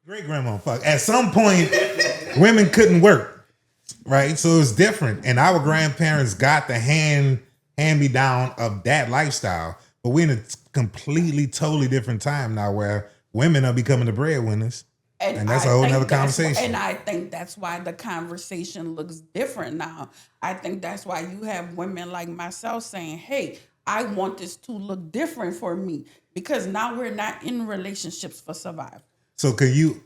great grandma. Fuck. At some point, women couldn't work, right? So it's different. And our grandparents got the hand me down of that lifestyle, but we're in a completely, totally different time now where women are becoming the breadwinners. And that's a whole nother conversation. And I think that's why the conversation looks different now. I think that's why you have women like myself saying, hey, I want this to look different for me. Because now we're not in relationships for survival. So could you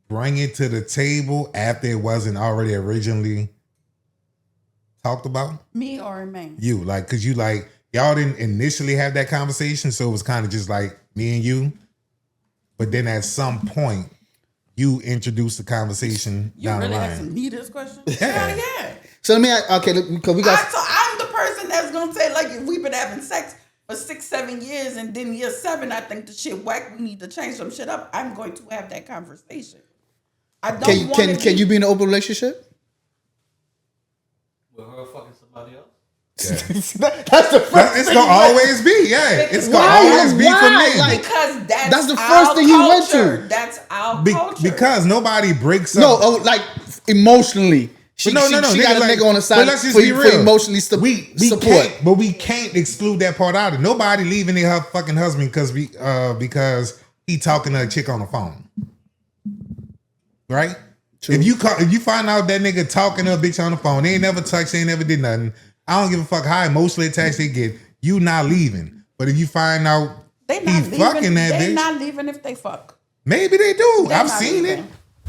bring it to the table after it wasn't already originally talked about? Me or a man? You, like, cause you like, y'all didn't initially have that conversation, so it was kind of just like me and you. But then at some point, you introduced the conversation down the line. You really asking me this question? Yeah. Yeah. So let me, okay, because we got... So I'm the person that's going to say, like, if we've been having sex for 6-7 years and then year 7, I think the shit whack, we need to change some shit up, I'm going to have that conversation. I don't Can you be in an open relationship? With her fucking somebody else? Yeah. That's the first It's gonna always be, yeah. It's gonna always be for men. Like, because that's the first thing you went to. That's our culture. Because nobody breaks up. No, like emotionally. She got a nigga on the side for emotionally support. But we can't exclude that part out of it. Nobody leaving her fucking husband because he talking to a chick on the phone. Right? True. If you find out that nigga talking to a bitch on the phone, they ain't never touched, they ain't never did nothing. I don't give a fuck how emotionally attached they get. You not leaving. But if you find out fucking that bitch. They not leaving if they fuck. Maybe they do. I've seen it.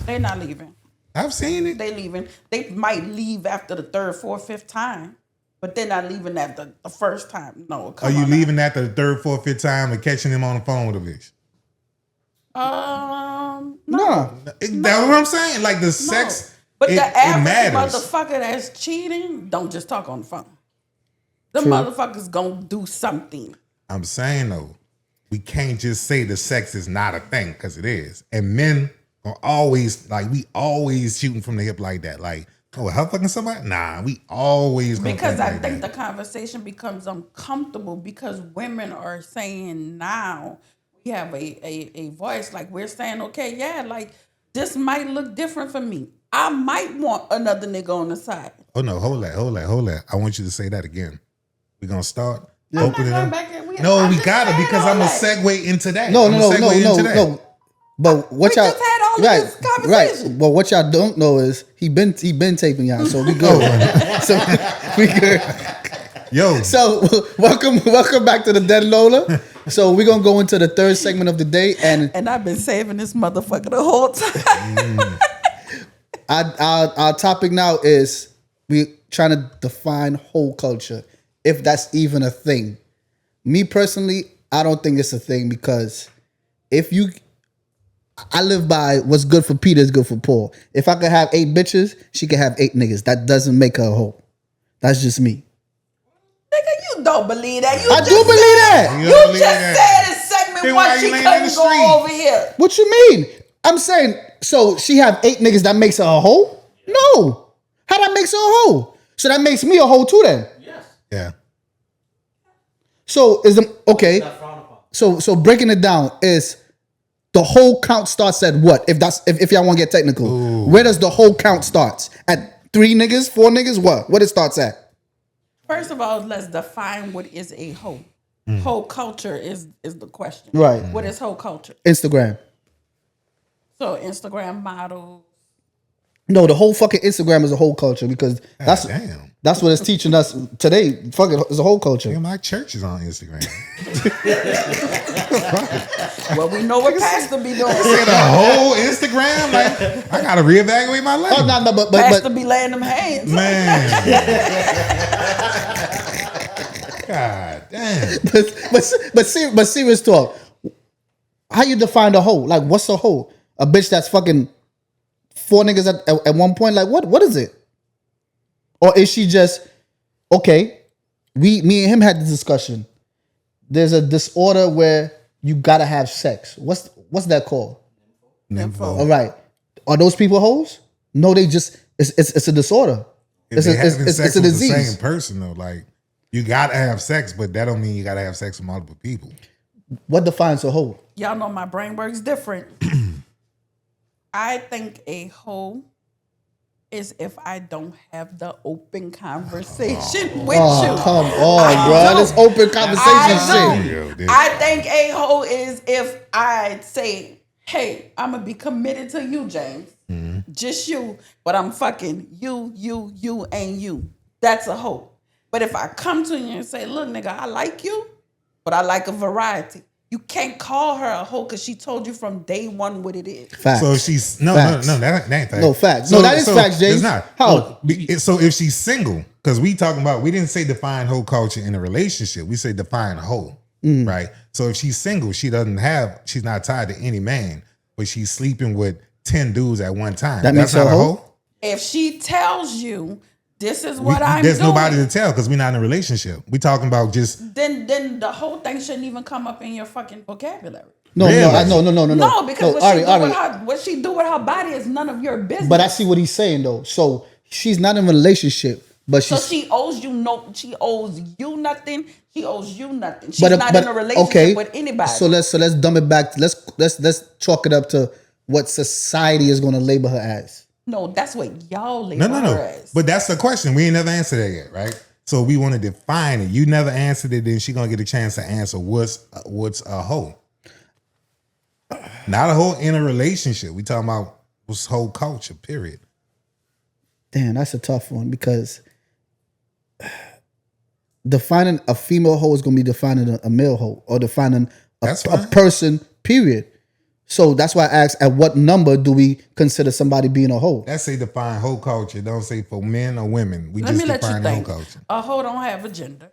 They not leaving. I've seen it. They leaving. They might leave after the 3rd, 4th, 5th time. But they're not leaving after the first time. No. Are you leaving after the 3rd, 4th, 5th time and catching him on the phone with a bitch? No. That's what I'm saying. Like the sex, but the average matters. motherfucker that's cheating don't just talk on the phone. The motherfucker's gonna do something. I'm saying though, we can't just say the sex is not a thing because it is. And men are always like, we always shooting from the hip like that. Like, oh, her fucking somebody? Nah, we always gonna because I like think that. the conversation becomes uncomfortable because women are saying now we have a voice like we're saying, okay, yeah, like this might look different for me. I might want another nigga on the side. Oh no, hold that. I want you to say that again. We're gonna start opening up. No, we gotta because I'm gonna segue into that. No. But what y'all just had all this conversation. Right. But what y'all don't know is he been taping y'all, so we good. So we good. Yo. So welcome back to the Dead Lola. So we're gonna go into the 3rd segment of the day, and I've been saving this motherfucker the whole time. Our topic now is we trying to define whole culture, if that's even a thing. Me personally, I don't think it's a thing because I live by what's good for Peter is good for Paul. If I could have 8 bitches, she could have 8 niggas. That doesn't make her a hoe. That's just me. Nigga, you don't believe that. I do believe that. You just said in segment 1 she couldn't go over here. What you mean? I'm saying, so she have 8 niggas, that makes her a hoe? No. How that makes her a hoe? So that makes me a hoe too then? Yes. Yeah. So okay. So breaking it down is the whole count starts at what? If y'all want to get technical. Ooh. Where does the whole count starts? At 3 niggas, 4 niggas? What it starts at? First of all, let's define what is a hoe. Whole culture is the question. Right. What is whole culture? Instagram. So Instagram models. No, the whole fucking Instagram is a whole culture because that's what it's teaching us today. Fuck it, it's a whole culture. Yeah, my church is on Instagram. Well, we know what Pastor be doing. See the whole Instagram? Like, I gotta reevaluate my life. Oh no, but Pastor be laying them hands. Man. God damn. But serious talk. How you define a hoe? Like, what's a hoe? A bitch that's fucking 4 niggas at one point? Like, what is it? Or is she just, okay, me and him had this discussion. There's a disorder where you gotta have sex. What's that called? Nympho. All right. Are those people hoes? No, they just, it's a disorder. It's a disease. The same person though. Like, you gotta have sex, but that don't mean you gotta have sex with multiple people. What defines a hoe? Y'all know my brain works different. I think a hoe is if I don't have the open conversation with Oh, you. come on, bro. This open conversation shit. I don't. I think a hoe is if I say, hey, I'm going to be committed to you, James. Just you. But I'm fucking you, and you. That's a hoe. But if I come to you and say, look, nigga, I like you, but I like a variety. You can't call her a hoe because she told you from day one what it is. Facts. So she's no, Facts. that ain't facts. No, facts. No, that is facts, James. It's not. How? So if she's single, because we didn't say define hoe culture in a relationship. We say define hoe, right? So if she's single, she's not tied to any man, but she's sleeping with 10 dudes at one time. That That's makes her not a a hoe? hoe. If she tells you this is what I'm There's doing, nobody to tell because we're not in a relationship. We talking about just then the whole thing shouldn't even come up in your fucking vocabulary. No, Really? No, because Ari, what she do with her body is none of your business. But I see what he's saying though. So she's not in a relationship, but So she's she owes you she owes you nothing. She owes you nothing. She's not in a relationship okay, with anybody. So let's dumb it back. Let's chalk it up to what society is going to label her as. No, that's what y'all label her as. But that's the question. We ain't never answered that yet, right? So we want to define it. You never answered it, then she gonna get a chance to answer what's a hoe. Not a hoe in a relationship. We talking about what's whole culture. Period. Damn, that's a tough one because defining a female hoe is going to be defining a male hoe or defining a person. Period. So that's why I asked, at what number do we consider somebody being a hoe? That's say define hoe culture. Don't say for men or women. We Let just me let define you hoe think. culture. A hoe don't have a gender.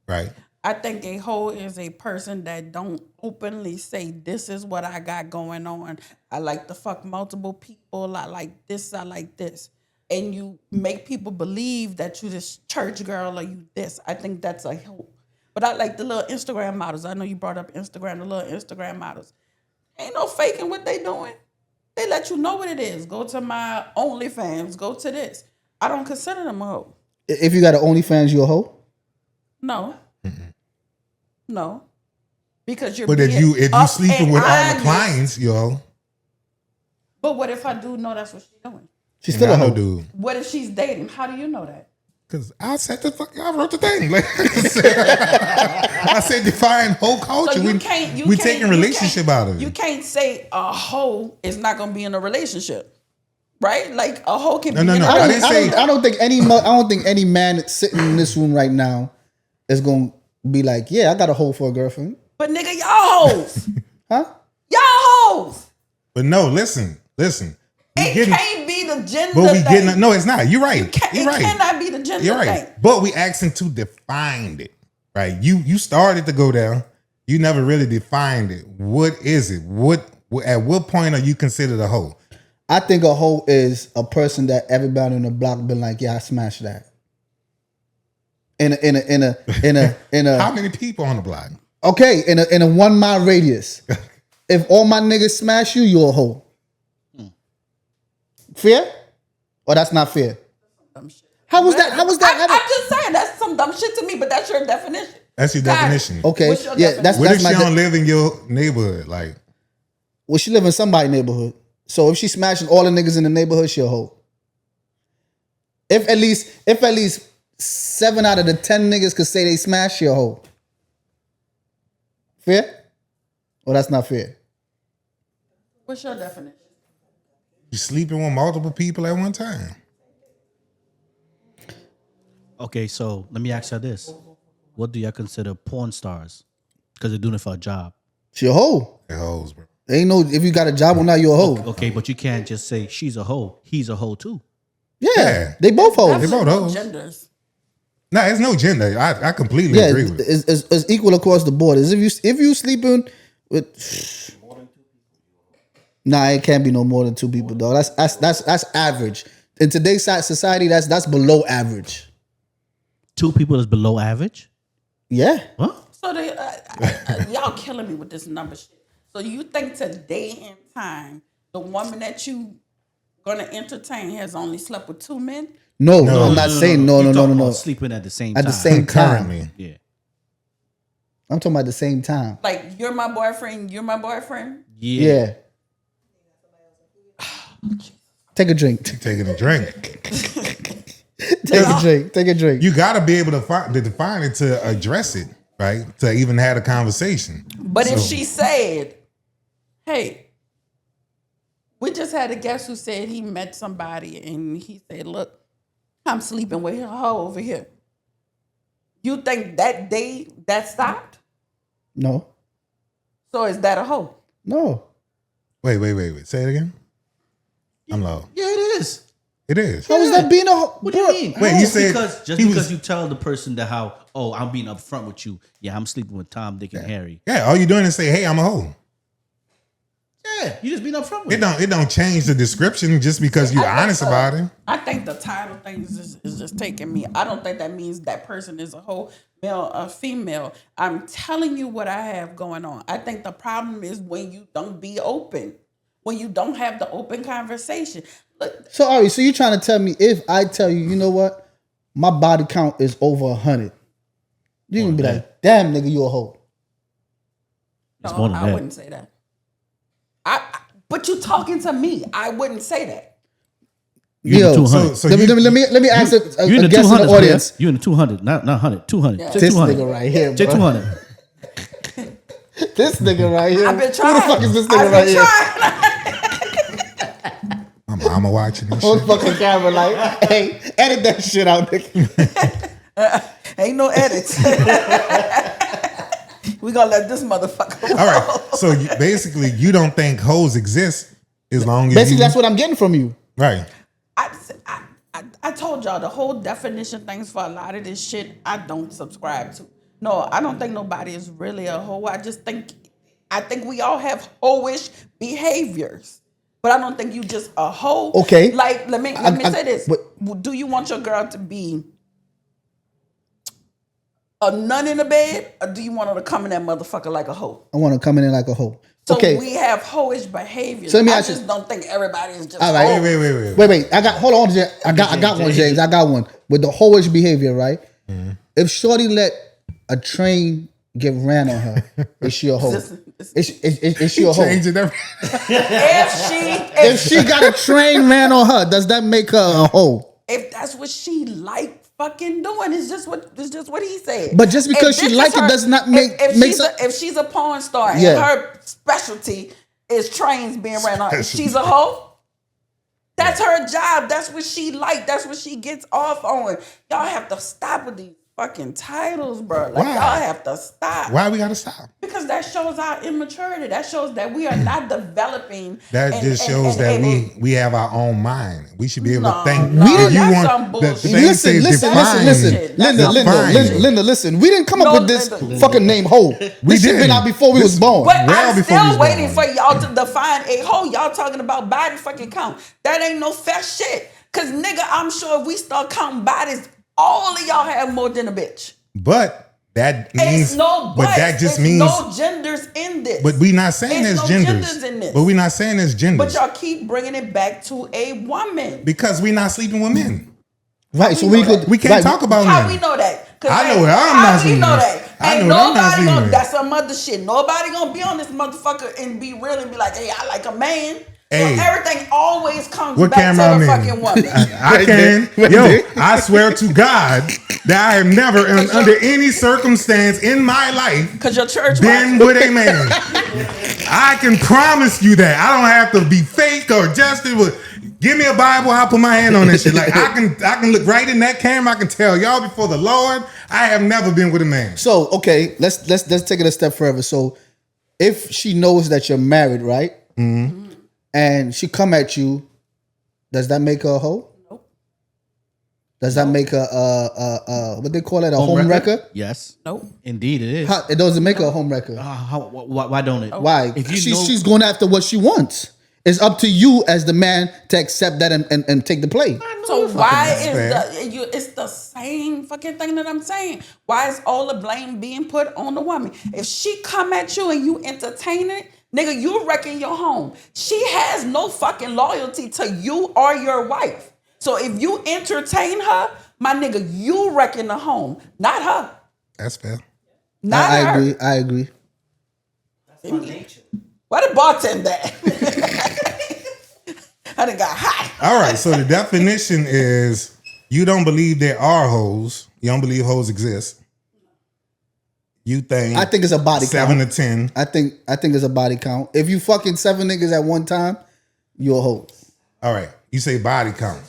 Right. I think a hoe is a person that don't openly say, this is what I got going on. I like to fuck multiple people. I like this. I like this. And you make people believe that you this church girl or you this. I think that's a hoe. But I like the little Instagram models. I know you brought up Instagram, the little Instagram models. Ain't no faking what they doing. They let you know what it is. Go to my OnlyFans. Go to this. I don't consider them a hoe. If you got an OnlyFans, you a hoe? No. No. Because you're But if you sleeping with all the clients, yo. But what if I do know that's what she's doing? She's still a hoe. Dude. What if she's dating? How do you know that? Because I wrote the thing. Like I said define whole culture. So we taking relationship out of it. You can't say a hoe is not going to be in a relationship, right? Like a hoe can be in a relationship. I don't think any man sitting in this room right now is going to be like, yeah, I got a hoe for a girlfriend. But nigga, y'all hoes. Huh? Y'all hoes. But no, listen. It can't be the gender but we thing. getting no, it's not. You're right. You're right. It cannot be the gender You're right. thing. But we asking to define it, right? You started to go down. You never really defined it. What is it? At what point are you considered a hoe? I think a hoe is a person that everybody on the block been like, yeah, I smashed that. In a How many people on the block? Okay, in a 1 mile radius. If all my niggas smash you, you're a hoe. Fair? Or that's not fair? How was that? I'm just saying that's some dumb shit to me, but that's your definition. That's your definition. Okay. What's your Yeah, definition? What that's if she my don't live in your neighborhood? Like, well, she live in somebody's neighborhood. So if she smashing all the niggas in the neighborhood, she a hoe. If at least 7 out of the 10 niggas could say they smash, she a hoe. Fair? Or that's not fair? What's your definition? you sleeping with multiple people at one time. Okay, so let me ask y'all this. What do y'all consider porn stars? Because they're doing it for a job. She a hoe. They're hoes, bro. Ain't no, if you got a job or not, you a hoe. Okay, but you can't just say she's a hoe. He's a hoe too. Yeah. They both hoes. They both hoes. Genders. No, it's no gender. I completely Yeah, agree with it. it's equal across the board. Is if you sleeping with nah, it can't be no more than 2 people, dog. That's average. In today's society, that's below average. 2 people is below average? Yeah. Huh? So y'all killing me with this number shit. So you think today in time, the woman that you gonna entertain has only slept with 2 men? No, I'm not saying no. You talking about sleeping at the same time. At the same time. Currently. Yeah. I'm talking about the same time. Like, you're my boyfriend, you're my boyfriend. Yeah. Take a drink. Taking a drink. Take a drink. Take a drink. You got to be able to define it to address it, right? To even have a conversation. But if she said, hey, we just had a guest who said he met somebody and he said, look, I'm sleeping with her over here. You think that day that stopped? No. So is that a hoe? No. Wait. Say it again. I'm low. Yeah, it is. It is. How is that being a What do you mean? Wait, you said because he was- because you tell the person that how, oh, I'm being upfront with you. Yeah, I'm sleeping with Tom, Dick, and Harry. Yeah, all you're doing is say, hey, I'm a hoe. Yeah, you just being upfront with It don't change the description just because you're honest about it. I think the title thing is just taking me. I don't think that means that person is a hoe, male or female. I'm telling you what I have going on. I think the problem is when you don't be open, when you don't have the open conversation. Look, So Ari, so you trying to tell me if I tell you, you know what, my body count is over 100, you gonna be like, damn nigga, you a hoe. It's more than I that. wouldn't say that. But you talking to me. I wouldn't say that. You in the Yo, 200. so let me you- let me ask a You in the guest in 200s, the audience. You in the 200, not 100, 200. Yeah. Say This 200. nigga right here, Say bro. 200. This nigga right here. I've been trying. Who the fuck is this I've nigga right been here? trying. My mama watching this Whole shit. fucking camera like, hey, edit that shit out, nigga. Ain't no edits. We gonna let this motherfucker roll. All right. So basically, you don't think hoes exist as long as Basically, you, that's what I'm getting from you. right. I told y'all the whole definition things for a lot of this shit I don't subscribe to. No, I don't think nobody is really a hoe. I think we all have hoe-ish behaviors. But I don't think you just a hoe. Okay. Like, let me say this. but- Do you want your girl to be a nun in the bed, or do you want her to come in that motherfucker like a hoe? I want to come in like a hoe. So Okay. we have hoe-ish behaviors. So let me I ask you- just don't think everybody is just All right. hoes. Wait. Wait. Hold on. I got one, James. I got one with the hoish behavior, right? Mm-hmm. If Shorty let a train get ran on her, is she a hoe? Is she a hoe? Changing everything. If she got a train ran on her, does that make her a hoe? If that's what she like fucking doing, it's just what he said. But just because If she this like is it does not make if makes she's her. if she's a porn star Yeah. and her specialty is trains being ran on, she's a hoe. That's her job. That's what she like. That's what she gets off on. Y'all have to stop with these fucking titles, bro. Like, Why? y'all have to stop. Why we gotta stop? Because that shows our immaturity. That shows that we are not developing. That just shows that we have our own mind. We should be able to think. no, if you that's want some the bullshit. thing Listen, says define. Shit, that's Linda, listen. We didn't come up No, with this Linda. fucking name hoe. This shit been didn't. out before we was born. But Well I'm before we was still waiting born. for y'all to define a hoe. Y'all talking about body fucking count. That ain't no fair shit. Cause nigga, I'm sure if we start counting bodies, all of y'all have more than a bitch. But that means. It's no but that just means. no genders in this. But we not saying It's there's no genders. genders in this. But we not saying there's But genders y'all keep bringing it back to a woman. because we not sleeping with men. Right, so we we know could. that? We can't right, talk about How men. we know that? 'Cause I know ain't- that I'm how not we sleeping know with- that? I Ain't know that I'm not nobody sleeping gonna. with. That's some other shit. Nobody gonna be on this motherfucker and be real and be like, "Hey, I like a man." Hey. So everything always comes What back camera to I'm the in? fucking woman. I can. Yo, I swear to God that I have never, under any circumstance in my life, Cause your church been wife- with a man. I can promise you that. I don't have to be fake or just it. Give me a Bible, I'll put my hand on that shit. Like I can look right in that camera. I can tell y'all before the Lord, I have never been with a man. So okay, let's take it a step further. So if she knows that you're married, right? Mm-hmm. And she come at you, does that make her a hoe? Nope. Does that make her what they call it, a home wrecker? Yes. Nope. Indeed, it is. It doesn't make her a home wrecker. Why don't it? Why? If you She's going after what she wants. It's up to you as the man to accept that and take the play. So why that's it's the same fucking thing that I'm saying? Why is all the blame being put on the woman? If she come at you and you entertain it, nigga, you wrecking your home. She has no fucking loyalty to you or your wife. So if you entertain her, my nigga, you wrecking the home, not her. That's fair. Not I her. agree. I agree. That's my nature. Why the bartender at? I done got hot. All right, so the definition is you don't believe there are hoes. You don't believe hoes exist. You think I think it's a body 7 count. to 10. I think it's a body count. If you fucking 7 niggas at one time, you're a hoe. All right, you say body count.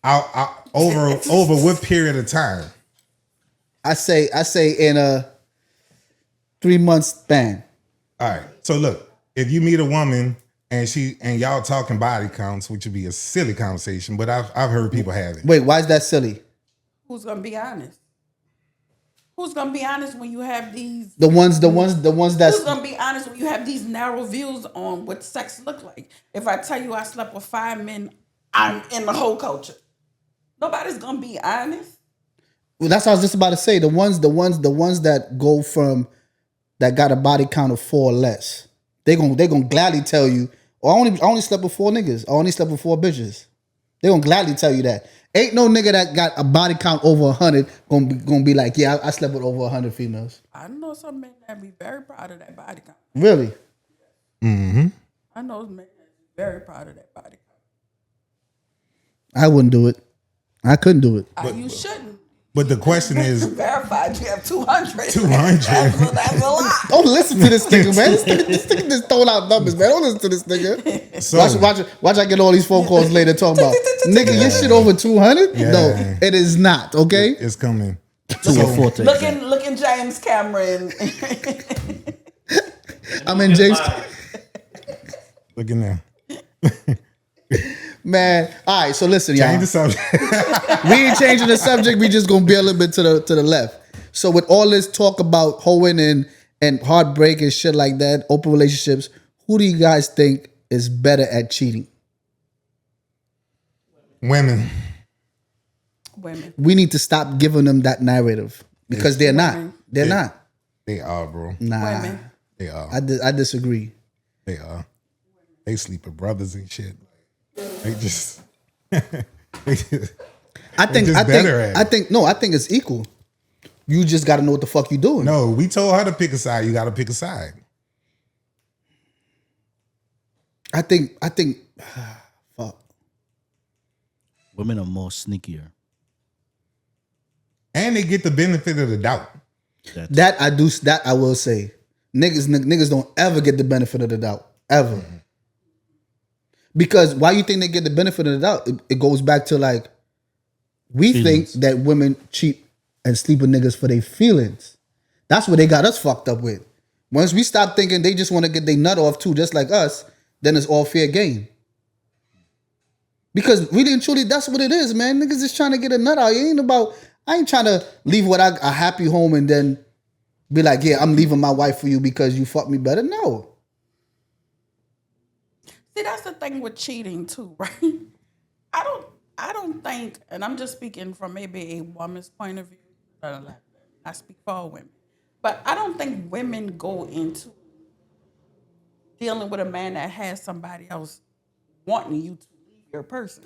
Over what period of time? I say in a 3 month span. All right. So look, if you meet a woman and y'all talking body counts, which would be a silly conversation, but I've heard people have it. Wait, why is that silly? Who's gonna be honest? Who's gonna be honest when you have these? The ones that's Who's gonna be honest when you have these narrow views on what sex look like? If I tell you I slept with 5 men, I'm in the whole culture. Nobody's gonna be honest. well, that's what I was just about to say. The ones that go from that got a body count of 4 or less. They gonna gladly tell you, oh, I only slept with 4 niggas. I only slept with 4 bitches. They gonna gladly tell you that. Ain't no nigga that got a body count over 100 gonna be like, yeah, I slept with over 100 females. I know some men that be very proud of that body count. Really? I know men that be very proud of that body count. I wouldn't do it. I couldn't do it. You shouldn't. But the question is, Verified, you have 200. 200. That's a lot. Don't listen to this nigga, man. This nigga just throwing out numbers, man. Don't listen to this nigga. so Watch I get all these phone calls later talking about, nigga, your shit over 200? Yeah. No, it is not, okay? it's coming. Look in James Cameron. I'm in James. Look in there. Man, all right, so listen, y'all. Change the subject. We ain't changing the subject. We just gonna be a little bit to the left. So with all this talk about hoeing and heartbreak and shit like that, open relationships, who do you guys think is better at cheating? Women. Women. We need to stop giving them that narrative because they're not. They're not. They are, bro. Nah, Women. They are. I disagree. They are. They sleep with brothers and shit. They just. I think just better at it. I think it's equal. You just got to know what the fuck you doing. No, we told her to pick a side. You got to pick a side. I think fuck. Women are more sneakier. And they get the benefit of the doubt. That I will say. Niggas don't ever get the benefit of the doubt. Ever. Mm-hmm. Because why you think they get the benefit of the doubt? It goes back to like, we think that women cheat and sleep with niggas for their feelings. That's what they got us fucked up with. Once we stop thinking they just want to get their nut off too, just like us, then it's all fair game. Because really and truly, that's what it is, man. Niggas just trying to get a nut out. I ain't trying to leave a happy home and then be like, yeah, I'm leaving my wife for you because you fucked me better. No. See, that's the thing with cheating too, right? I don't think, and I'm just speaking from maybe a woman's point of view. I speak for all women, but I don't think women go into dealing with a man that has somebody else wanting you to leave your person.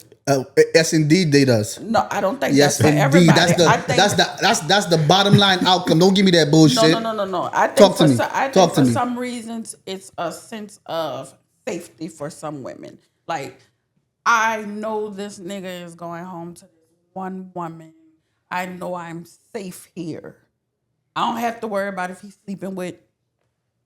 Yes, indeed, they does. No, I don't think Yes, that's for indeed. everybody. That's the bottom line outcome. Don't give me that bullshit. No. I think Talk to me. I think Talk to for me. some reasons it's a sense of safety for some women. Like, I know this nigga is going home to one woman. I know I'm safe here. I don't have to worry about if he's sleeping with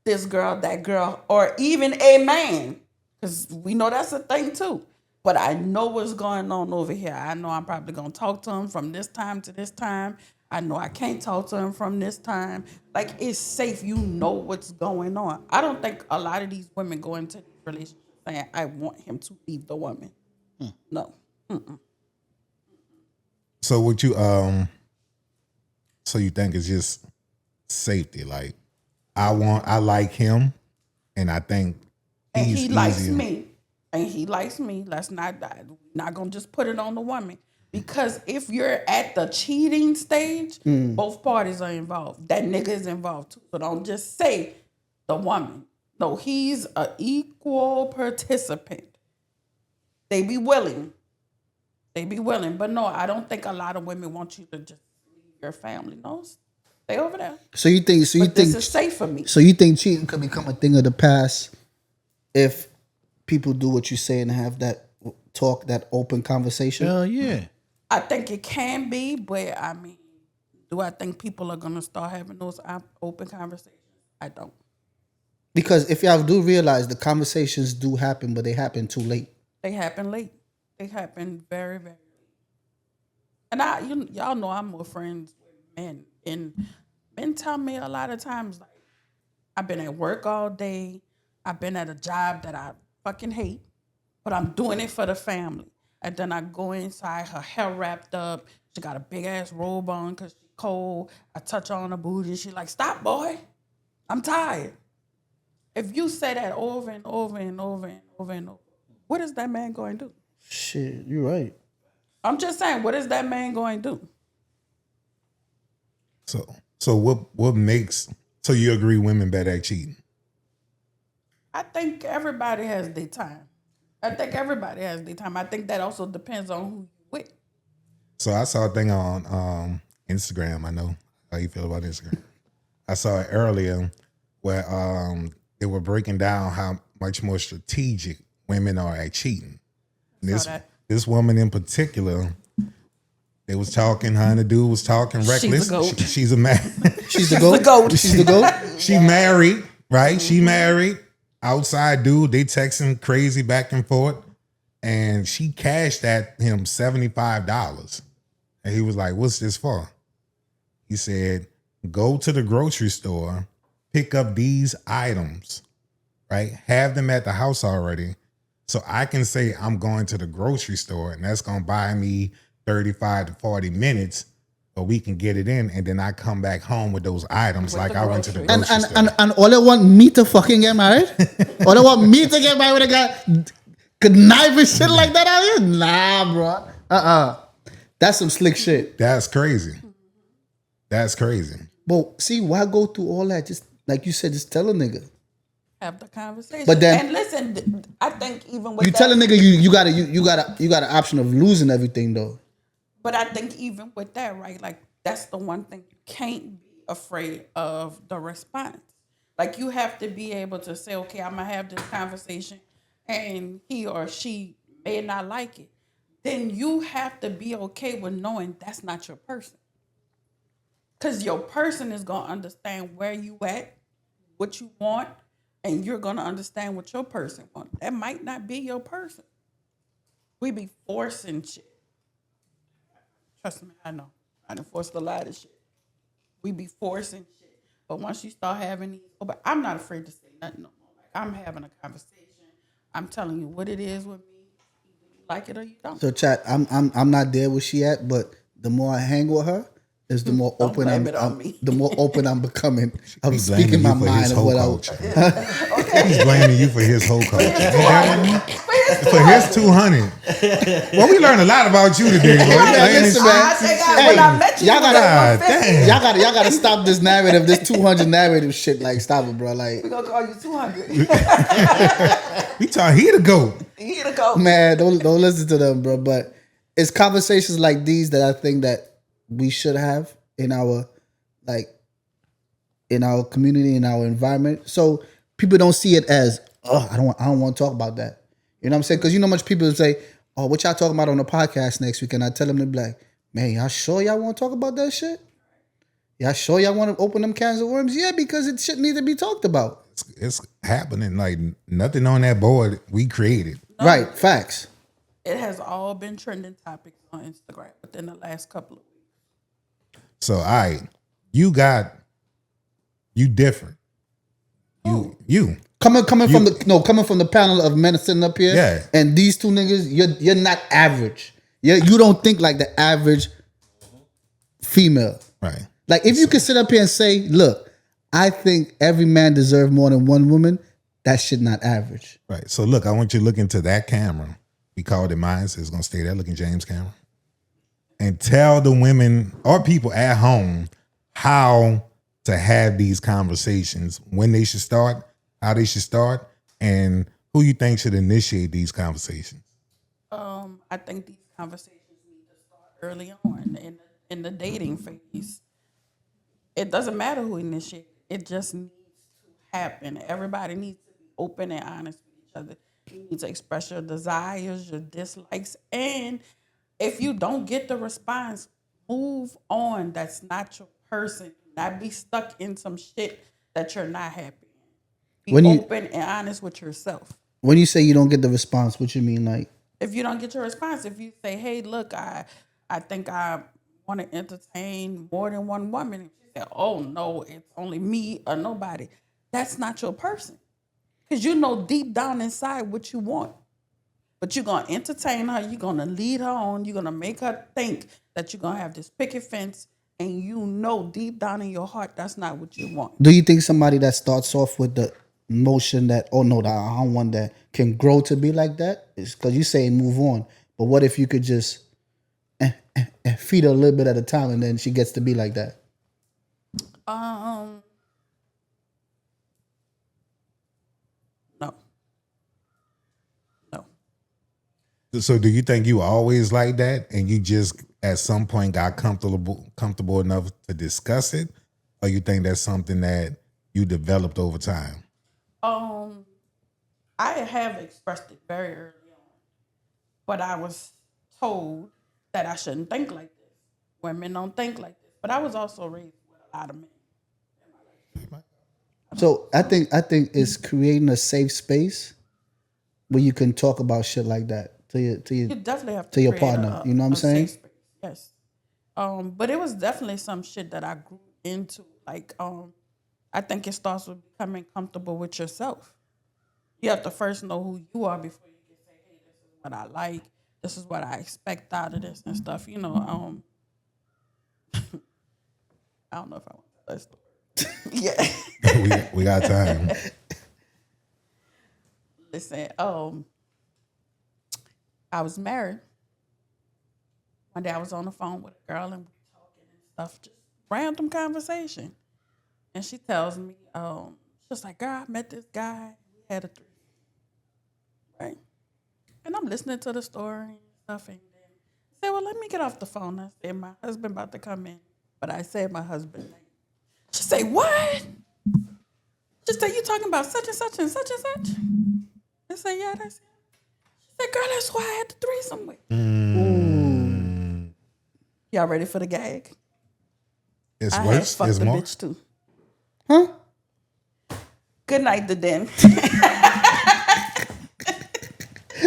this girl, that girl, or even a man. Because we know that's a thing too. But I know what's going on over here. I know I'm probably going to talk to him from this time to this time. I know I can't talk to him from this time. Like, it's safe. You know what's going on. I don't think a lot of these women go into these relationships saying, I want him to leave the woman. No. So what you so you think it's just safety? Like, I like him, and I think And he's he likes easier. me. And he likes me. Let's not gonna just put it on the woman. Because if you're at the cheating stage, both parties are involved. That nigga is involved too. So don't just say the woman. No, he's an equal participant. They be willing. But no, I don't think a lot of women want you to just leave your family. No, Stay over there. So you think? So you But this think? is safe for me. So you think cheating could become a thing of the past if people do what you say and have that talk, that open conversation? Hell yeah. I think it can be, but I mean, do I think people are gonna start having those open conversations? I don't. Because if y'all do realize the conversations do happen, but they happen too late. They happen late. They happen very, very late. And y'all know I'm more friends with men, and men tell me a lot of times like, I've been at work all day. I've been at a job that I fucking hate, but I'm doing it for the family. And then I go inside, her hair wrapped up. She got a big ass robe on because she's cold. I touch her on the booty. She's like, stop, boy. I'm tired. If you say that over and over and over and over and over, what is that man going to do? Shit, you're right. I'm just saying, what is that man going to do? So what makes, so you agree women bad at cheating? I think everybody has their time. I think that also depends on who you with. So I saw a thing on Instagram. I know how you feel about Instagram. I saw it earlier where they were breaking down how much more strategic women are at cheating. And this woman in particular, they was talking, her and the dude was talking reckless. She's a goat. She's a man. She's the goat. She's the goat. She married, right? She married. Outside dude, they texting crazy back and forth. And she cashed at him $75. And he was like, what's this for? He said, go to the grocery store, pick up these items, right? Have them at the house already. So I can say I'm going to the grocery store and that's going to buy me 35 to 40 minutes, but we can get it in. And then I come back home with those items With like the I went to the groceries. grocery store. And all they want me to fucking get married? All they want me to get married with a guy could knife and shit like that out here? Nah, bro. That's some slick shit. That's crazy. That's crazy. But see, why go through all that? Just like you said, just tell a nigga. Have the conversation. But then- and listen, I think even with You that, tell a nigga you got an option of losing everything though. but I think even with that, right? Like that's the one thing you can't be afraid of the response. Like you have to be able to say, okay, I'm gonna have this conversation, and he or she may not like it. Then you have to be okay with knowing that's not your person. Cause your person is gonna understand where you at, what you want, and you're gonna understand what your person wants. That might not be your person. We be forcing shit. Trust me, I know. I done forced a lot of shit. We be forcing shit. But once you start having these, but I'm not afraid to say nothing no more. Like I'm having a conversation. I'm telling you what it is with me. Either you like it or you don't. So chat, I'm not there where she at, but the more I hang with her, is the more Don't open blame it on me. the more open I'm becoming. I'm He's speaking my blaming you for his mind of whole what culture. He's blaming you for his whole culture. For his 200. Well, we learned a lot about you today, boy. listen, man. I think when I met you, y'all you was gotta- at God 150. damn. y'all gotta stop this narrative, this 200 narrative shit. Like, stop it, bro. Like, We gonna call you 200. We thought he the GOAT. Here to go. man, don't listen to them, bro. But it's conversations like these that I think that we should have in our community, in our environment, so people don't see it as, oh, I don't want to talk about that. You know what I'm saying? Because you know much people say, oh, what y'all talking about on the podcast next week? And I tell them to be like, man, y'all sure y'all want to talk about that shit? Y'all sure y'all want to open them cans of worms? Yeah, because it shit need to be talked about. It's happening. Like nothing on that board we created. Right, facts. It has all been trending topics on Instagram within the last couple of weeks. So you different. You. Coming from the panel of men sitting up here, Yeah. and these two niggas, you're not average. You don't think like the average female. Right. Like if you can sit up here and say, look, I think every man deserves more than one woman, that shit not average. Right. So look, I want you to look into that camera. We called it mine, so it's gonna stay there. Look in James' camera. And tell the women or people at home how to have these conversations, when they should start, how they should start, and who you think should initiate these conversations. I think these conversations need to start early on in the dating phase. It doesn't matter who initiates. It just needs to happen. Everybody needs to be open and honest with each other. You need to express your desires, your dislikes, and if you don't get the response, move on. That's not your person. Not be stuck in some shit that you're not happy in. Be When you- open and honest with yourself. When you say you don't get the response, what you mean? Like, If you don't get your response, if you say, "Hey, look, I think I want to entertain more than one woman," and she said, "Oh no, it's only me or nobody," that's not your person, because you know deep down inside what you want. But you're gonna entertain her, you're gonna lead her on, you're gonna make her think that you're gonna have this picket fence, and you know deep down in your heart that's not what you want. do you think somebody that starts off with the notion that, oh no, I don't want that, can grow to be like that? It's because you say move on, but what if you could just feed her a little bit at a time, and then she gets to be like that? No. No. So do you think you were always like that and you just at some point got comfortable enough to discuss it? Or you think that's something that you developed over time? I have expressed it very early on, but I was told that I shouldn't think like this. Women don't think like this. But I was also raised with a lot of men. So I think it's creating a safe space where you can talk about shit like that to You your definitely have to to your create partner. You know what I'm a saying? safe space. Yes. But it was definitely some shit that I grew into. Like, I think it starts with becoming comfortable with yourself. You have to first know who you are before you can say, "Hey, this is what I like. This is what I expect out of this and stuff." You know, I don't know if I want to tell that story. Yeah. we got time. Listen, I was married. One day I was on the phone with a girl and we were talking and stuff, just random conversation. And she tells me, she was like, "Girl, I met this guy. We had a threesome." Right? And I'm listening to the story and stuff. And then I said, "Well, let me get off the phone." I said, "My husband about to come in." But I said my husband's name. She said, "What?" She said, "You talking about such and such and such and such?" I said, "Yeah, that's it." She said, "Girl, that's who I had the threesome with." Y'all ready for the gag? It's I had worse. fucked It's the more. bitch too. Huh? Good night, the den.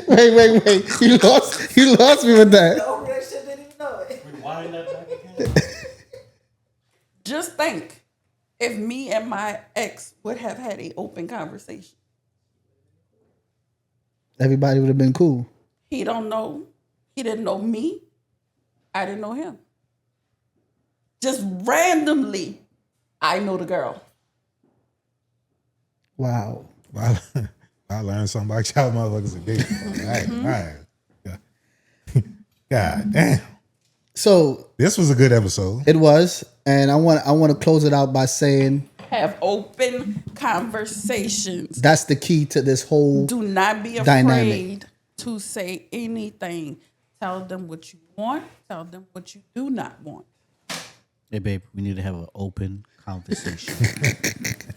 Wait. You lost me with that. Oh, real shit didn't even know it. Rewind that back again. Just think if me and my ex would have had an open conversation. Everybody would have been cool. He don't know. He didn't know me. I didn't know him. Just randomly, I know the girl. Wow. I learned something about y'all motherfuckers today. All right. God damn. So This was a good episode. it was, and I want to close it out by saying Have open conversations. that's the key to this whole. Do not be afraid Dynamic. to say anything. Tell them what you want. Tell them what you do not want. Hey, babe, we need to have an open conversation.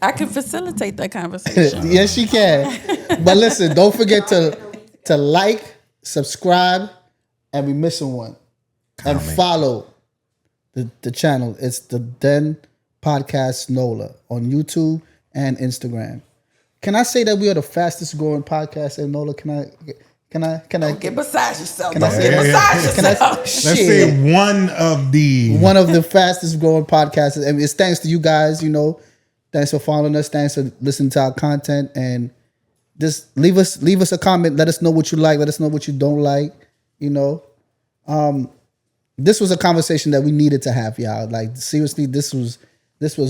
I can facilitate that conversation. Yes, she can. But listen, don't forget to like, subscribe, and we missing one. And Comment. follow the channel. It's the Den Podcast Nola on YouTube and Instagram. Can I say that we are the fastest growing podcast in Nola? Can I Don't get beside yourself. I Don't say- get beside can I yourself. Let's shit. say one of the One of the fastest growing podcasts. And it's thanks to you guys, you know. Thanks for following us. Thanks for listening to our content. And just leave us a comment. Let us know what you like. Let us know what you don't like. You know. This was a conversation that we needed to have, y'all. Like seriously, this was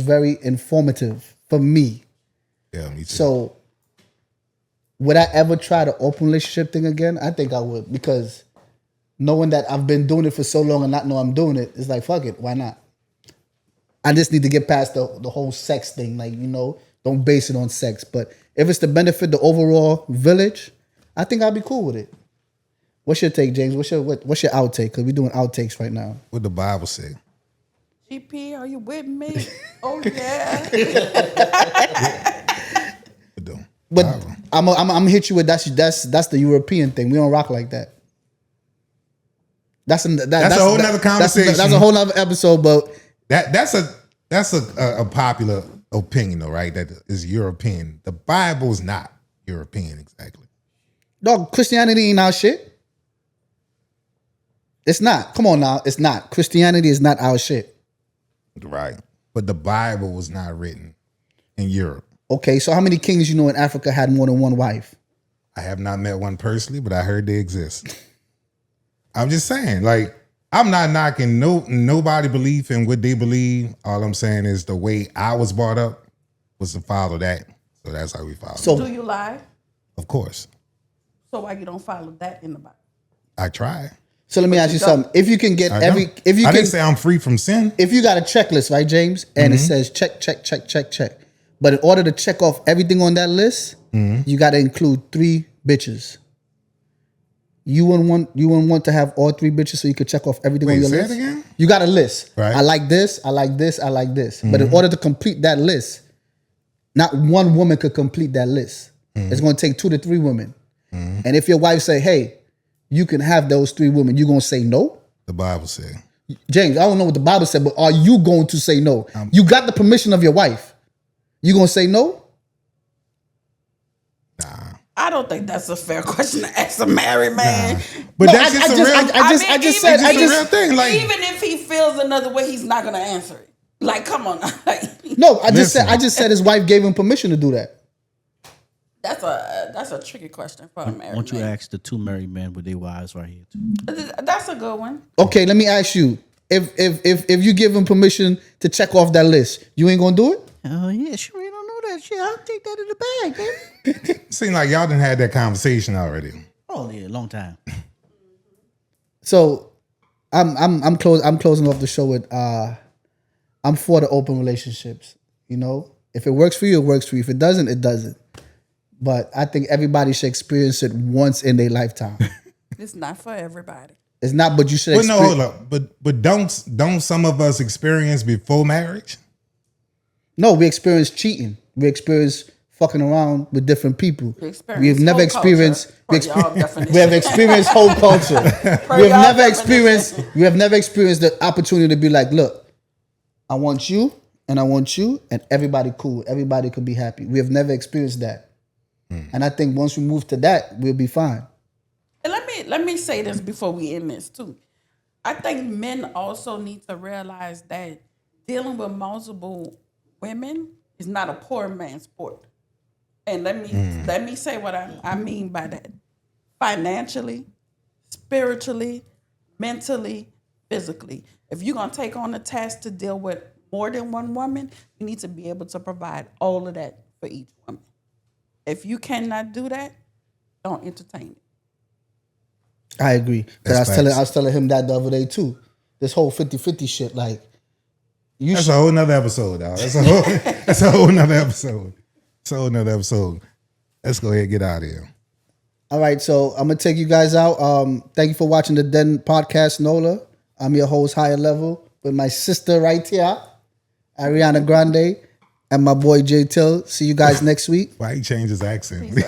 very informative for me. Yeah, me too. So would I ever try the open relationship thing again? I think I would, because knowing that I've been doing it for so long and not know I'm doing it, it's like, fuck it, why not? I just need to get past the whole sex thing. Like, you know, don't base it on sex. But if it's to benefit the overall village, I think I'll be cool with it. What's your take, James? What's your outtake? Because we're doing outtakes right now. What the Bible say? GP, are you with me? Oh yeah. But I'm hit you with that's the European thing. We don't rock like that. That's a whole nother conversation. That's a whole nother episode. But that's a popular opinion, though, right? That is European. The Bible is not European exactly. dog, Christianity ain't our shit. It's not. Come on now, it's not. Christianity is not our shit. Right. But the Bible was not written in Europe. Okay, so how many kings you know in Africa had more than one wife? I have not met one personally, but I heard they exist. I'm just saying, like, I'm not knocking nobody belief in what they believe. All I'm saying is the way I was brought up was to follow that. So that's how we follow. So Do you lie? Of course. So why you don't follow that in the Bible? I try. So let me ask you something. If you can get I didn't say I'm free from sin. if you got a checklist, right, James, and it says check, but in order to check off everything on that list, you got to include 3 bitches. You wouldn't want to have all 3 bitches so you could check off everything on your say list. it again? You got a list. Right. I like this. I like this. I like this. But in order to complete that list, not one woman could complete that list. It's going to take 2 to 3 women. And if your wife say, "Hey, you can have those 3 women," you gonna say no? The Bible said. James, I don't know what the Bible said, but are you going to say no? You got the permission of your wife. You gonna say no? Nah. I don't think that's a fair question to ask a married man. But No, that's just a real Even thing. Like, even if he feels another way, he's not gonna answer it. Like, come on. No, I just Listen. said his wife gave him permission to do that. That's a tricky question for a married Won't you man. ask the 2 married men with their wives right here? Too? That's a good one. Okay, let me ask you. If you give him permission to check off that list, you ain't gonna do it? Oh yeah, sure. You don't know that shit. I'll take that in the bag, baby. seems like y'all done had that conversation already. Oh yeah, long time. So I'm closing off the show with I'm for the open relationships. You know, if it works for you, it works for you. If it doesn't, it doesn't. But I think everybody should experience it once in their lifetime. It's not for everybody. It's not, but you should. But no, hold up. But don't some of us experience before marriage? No, we experience cheating. We experience fucking around with different people. We experience We have never whole experienced. culture, per y'all definition. We have experienced whole culture. Per We have y'all never definition. experienced. We have never experienced the opportunity to be like, look, I want you and I want you, and everybody cool. Everybody could be happy. We have never experienced that. And I think once we move to that, we'll be fine. And let me say this before we end this too. I think men also need to realize that dealing with multiple women is not a poor man's sport. And let me say what I mean by that. Financially, spiritually, mentally, physically. If you're gonna take on the task to deal with more than one woman, you need to be able to provide all of that for each woman. If you cannot do that, don't entertain it. I agree. 'Cause That's I facts. was telling him that the other day too. This whole 50-50 shit, like you That's should, a whole nother episode, dog. That's a whole nother episode. It's a whole nother episode. Let's go ahead and get out of here. All right, so I'm gonna take you guys out. Thank you for watching the Den Podcast, Nola. I'm your host, Higher Level, with my sister right here, Ariana Grande, and my boy Jay Till. See you guys next week. Why he changed his accent?